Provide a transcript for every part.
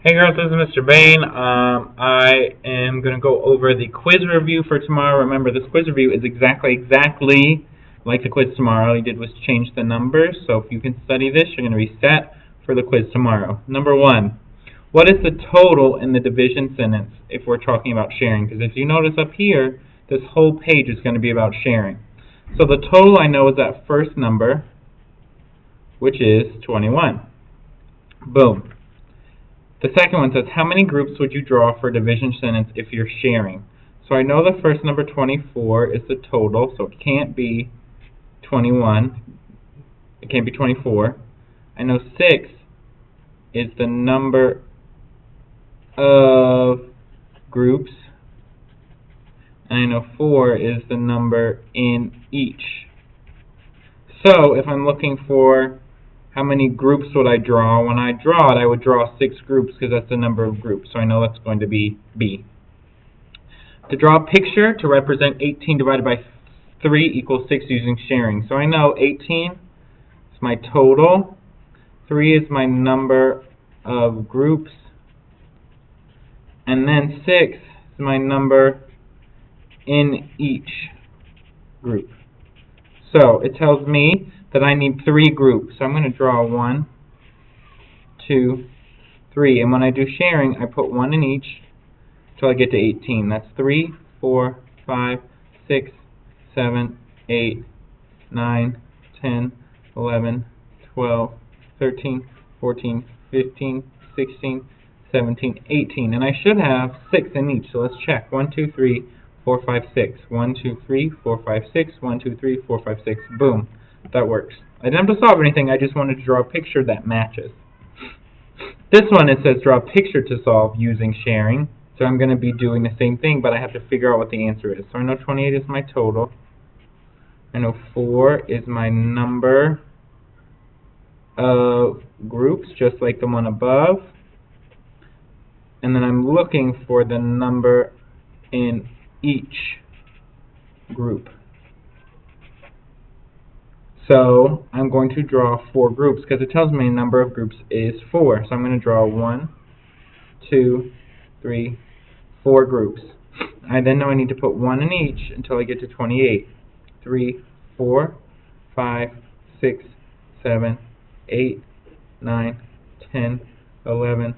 Hey girls, this is Mr. Bain. I am going to go over the quiz review for tomorrow. Remember, this quiz review is exactly like the quiz tomorrow. All you did was change the numbers, so if you can study this, you're going to be set for the quiz tomorrow. Number 1, what is the total in the division sentence if we're talking about sharing? Because if you notice up here, this whole page is going to be about sharing. So the total I know is that first number, which is 21. Boom. The second one says, how many groups would you draw for a division sentence if you're sharing? So I know the first number, 24, is the total, so it can't be 21. It can't be 24. I know 6 is the number of groups. And I know 4 is the number in each. So if I'm looking for how many groups would I draw? When I draw it, I would draw 6 groups because that's the number of groups. So I know that's going to be B. To draw a picture to represent 18 divided by 3 equals 6 using sharing. So I know 18 is my total. 3 is my number of groups. And then 6 is my number in each group. So it tells me that I need 3 groups. So I'm going to draw 1, 2, 3. And when I do sharing, I put 1 in each until I get to 18. That's 3, 4, 5, 6, 7, 8, 9, 10, 11, 12, 13, 14, 15, 16, 17, 18. And I should have 6 in each. So let's check. 1, 2, 3, 4, 5, 6. 1, 2, 3, 4, 5, 6. 1, 2, 3, 4, 5, 6. Boom. That works. I didn't have to solve anything. I just wanted to draw a picture that matches. This one, it says draw a picture to solve using sharing. So I'm going to be doing the same thing, but I have to figure out what the answer is. So I know 28 is my total. I know 4 is my number of groups, just like the one above. And then I'm looking for the number in each group. So I'm going to draw 4 groups because it tells me the number of groups is 4. So I'm going to draw 1, 2, 3, 4 groups. I then know I need to put 1 in each until I get to 28. 3, 4, 5, 6, 7, 8, 9, 10, 11,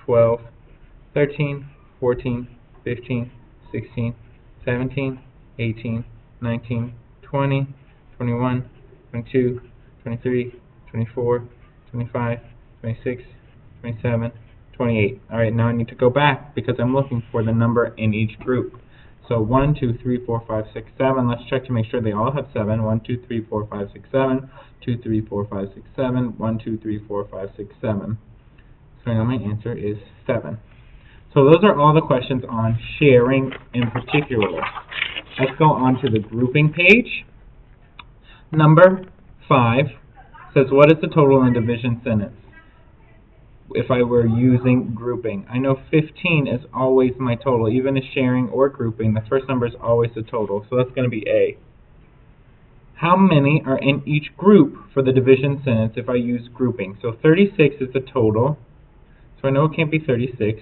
12, 13, 14, 15, 16, 17, 18, 19, 20, 21, 22, 23, 24, 25, 26, 27, 28. Alright, now I need to go back because I'm looking for the number in each group. So 1, 2, 3, 4, 5, 6, 7. Let's check to make sure they all have 7. 1, 2, 3, 4, 5, 6, 7. 2, 3, 4, 5, 6, 7. 1, 2, 3, 4, 5, 6, 7. So I know my answer is 7. So those are all the questions on sharing in particular. Let's go on to the grouping page. Number 5 says, what is the total in a division sentence if I were using grouping? I know 15 is always my total. Even if sharing or grouping, the first number is always the total. So that's going to be A. How many are in each group for the division sentence if I use grouping? So 36 is the total. So I know it can't be 36.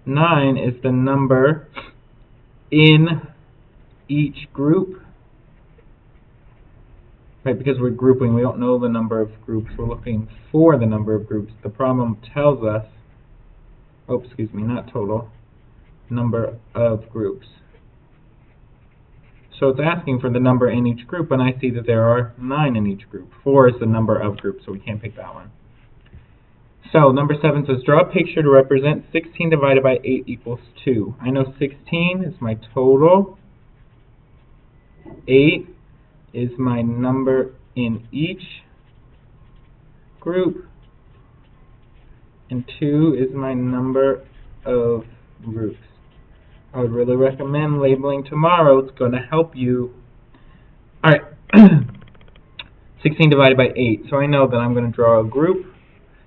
9 is the number in each group. Right, because we're grouping, we don't know the number of groups. We're looking for the number of groups. The problem tells us, oh, excuse me, not total, number of groups. So it's asking for the number in each group, and I see that there are 9 in each group. 4 is the number of groups, so we can't pick that one. So number 7 says, draw a picture to represent 16 divided by 8 equals 2. I know 16 is my total. 8 is my number in each group, and 2 is my number of groups. I would really recommend labeling tomorrow. It's going to help you. Alright, 16 divided by 8. So I know that I'm going to draw a group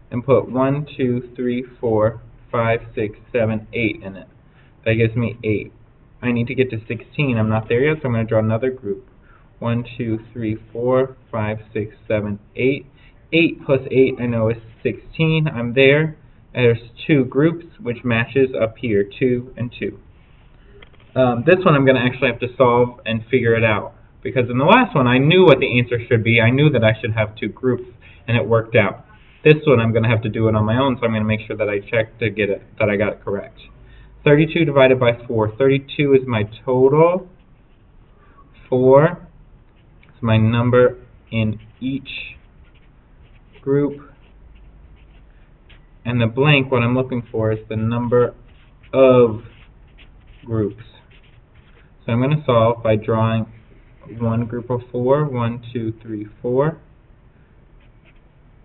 and put 1, 2, 3, 4, 5, 6, 7, 8 in it. That gives me 8. I need to get to 16. I'm not there yet, so I'm going to draw another group. 1, 2, 3, 4, 5, 6, 7, 8. 8 plus 8 I know is 16. I'm there. There's 2 groups, which matches up here, 2 and 2. This one I'm going to actually have to solve and figure it out, because in the last one I knew what the answer should be. I knew that I should have 2 groups, and it worked out. This one I'm going to have to do it on my own, so I'm going to make sure that I check to get it, that I got it correct. 32 divided by 4. 32 is my total. 4 is my number in each group. And the blank, what I'm looking for, is the number of groups. So I'm going to solve by drawing one group of 4. 1, 2, 3, 4.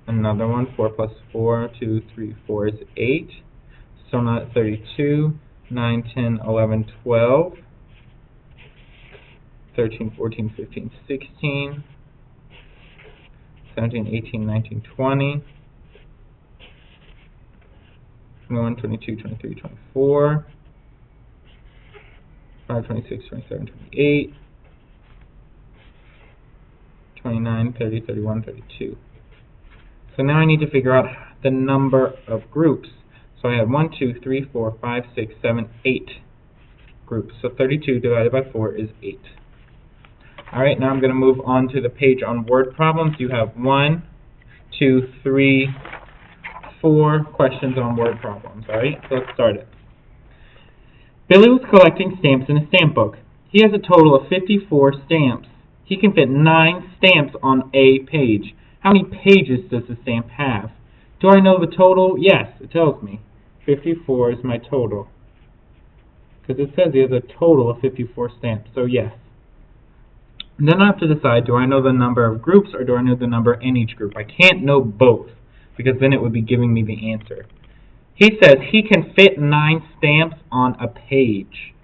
Another one, 4 plus 4, 2, 3, 4 is 8. So now at 32, 9, 10, 11, 12, 13, 14, 15, 16, 17, 18, 19, 20, 21, 22, 23, 24, 25, 26, 27, 28, 29, 30, 31, 32. So now I need to figure out the number of groups. So I have 1, 2, 3, 4, 5, 6, 7, 8 groups. So 32 divided by 4 is 8. Alright, now I'm going to move on to the page on word problems. You have 1, 2, 3, 4 questions on word problems. Alright, so let's start it. Billy was collecting stamps in a stamp book. He has a total of 54 stamps. He can fit 9 stamps on a page. How many pages does the stamp have? Do I know the total? Yes, it tells me. 54 is my total. Because it says he has a total of 54 stamps, so yes. And then I have to decide, do I know the number of groups or do I know the number in each group? I can't know both, because then it would be giving me the answer. He says he can fit 9 stamps on a page.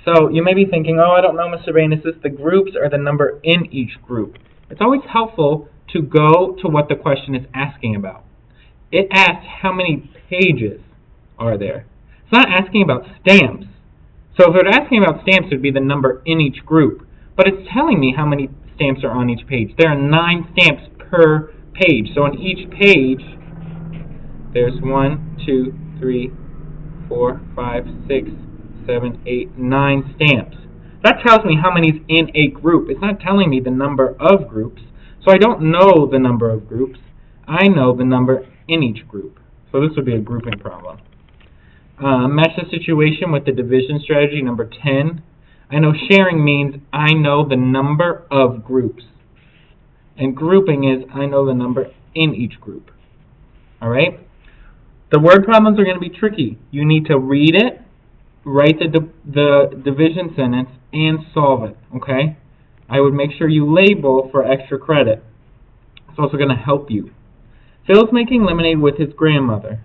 So you may be thinking, oh, I don't know, Mr. Bain, is this the groups or the number in each group? It's always helpful to go to what the question is asking about. It asks how many pages are there. It's not asking about stamps. So if it were asking about stamps, it would be the number in each group. But it's telling me how many stamps are on each page. There are 9 stamps per page. So on each page, there's 1, 2, 3, 4, 5, 6, 7, 8, 9 stamps. That tells me how many is in a group. It's not telling me the number of groups. So I don't know the number of groups. I know the number in each group. So this would be a grouping problem. Match the situation with the division strategy, number 10. I know sharing means I know the number of groups. And grouping is I know the number in each group. Alright? The word problems are going to be tricky. You need to read it, write the division sentence, and solve it. Okay? I would make sure you label for extra credit. It's also going to help you. Phil's making lemonade with his grandmother.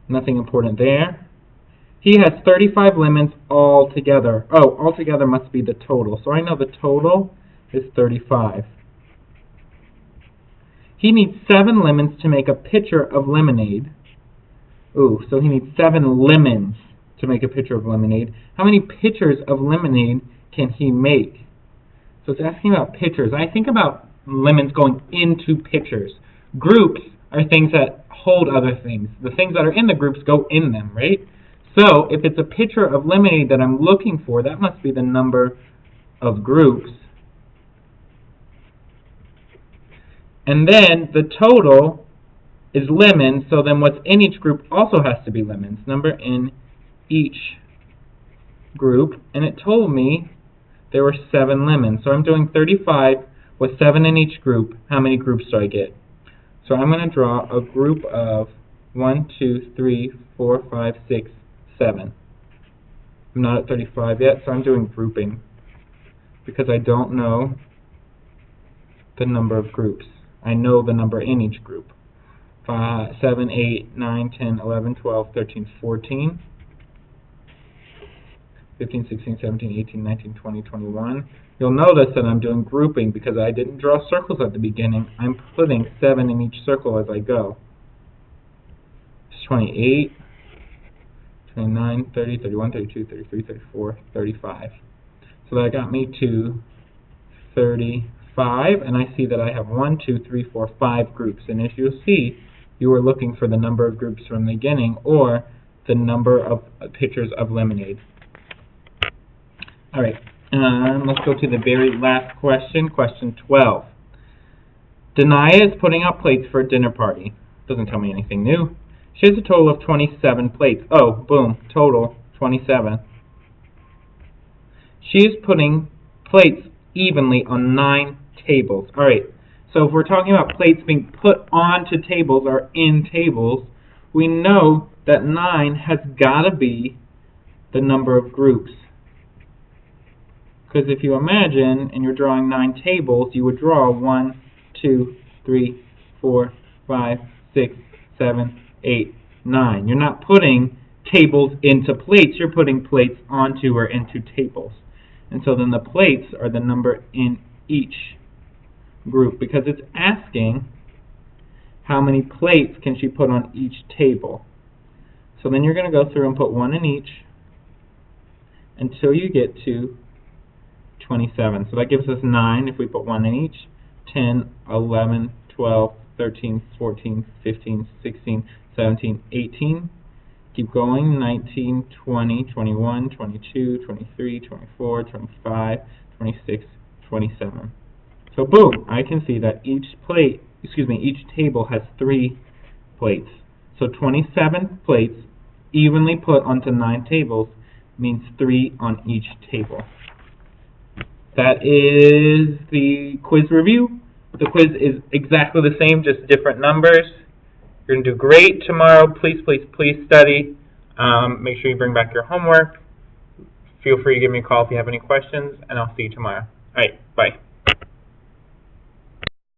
Nothing important there. He has 35 lemons all together. Oh, all together must be the total. So I know the total is 35. He needs 7 lemons to make a pitcher of lemonade. Ooh, so he needs 7 lemons to make a pitcher of lemonade. How many pitchers of lemonade can he make? So it's asking about pitchers. I think about lemons going into pitchers. Groups are things that hold other things. The things that are in the groups go in them, right? So if it's a pitcher of lemonade that I'm looking for, that must be the number of groups. And then the total is lemons, so then what's in each group also has to be lemons. Number in each group. And it told me there were 7 lemons. So I'm doing 35 with 7 in each group. How many groups do I get? So I'm going to draw a group of 1, 2, 3, 4, 5, 6, 7. I'm not at 35 yet, so I'm doing grouping because I don't know the number of groups. I know the number in each group. 5, 7, 8, 9, 10, 11, 12, 13, 14, 15, 16, 17, 18, 19, 20, 21. You'll notice that I'm doing grouping because I didn't draw circles at the beginning. I'm putting 7 in each circle as I go. It's 28, 29, 30, 31, 32, 33, 34, 35. So that got me to 35, and I see that I have 1, 2, 3, 4, 5 groups. And as you'll see, you were looking for the number of groups from the beginning or the number of pitchers of lemonade. Alright, let's go to the very last question, question 12. Denaya is putting out plates for a dinner party. Doesn't tell me anything new. She has a total of 27 plates. Oh, boom, total 27. She is putting plates evenly on 9 tables. Alright, so if we're talking about plates being put onto tables or in tables, we know that 9 has got to be the number of groups. Because if you imagine, and you're drawing 9 tables, you would draw 1, 2, 3, 4, 5, 6, 7, 8, 9. You're not putting tables into plates, you're putting plates onto or into tables. And so then the plates are the number in each group, because it's asking how many plates can she put on each table. So then you're going to go through and put 1 in each until you get to 27. So that gives us 9 if we put 1 in each, 10, 11, 12, 13, 14, 15, 16, 17, 18. Keep going, 19, 20, 21, 22, 23, 24, 25, 26, 27. So boom, I can see that each table has 3 plates. So 27 plates evenly put onto 9 tables means 3 on each table. That is the quiz review. The quiz is exactly the same, just different numbers. You're going to do great tomorrow. Please, please, please study. Make sure you bring back your homework. Feel free to give me a call if you have any questions, and I'll see you tomorrow. All right, bye.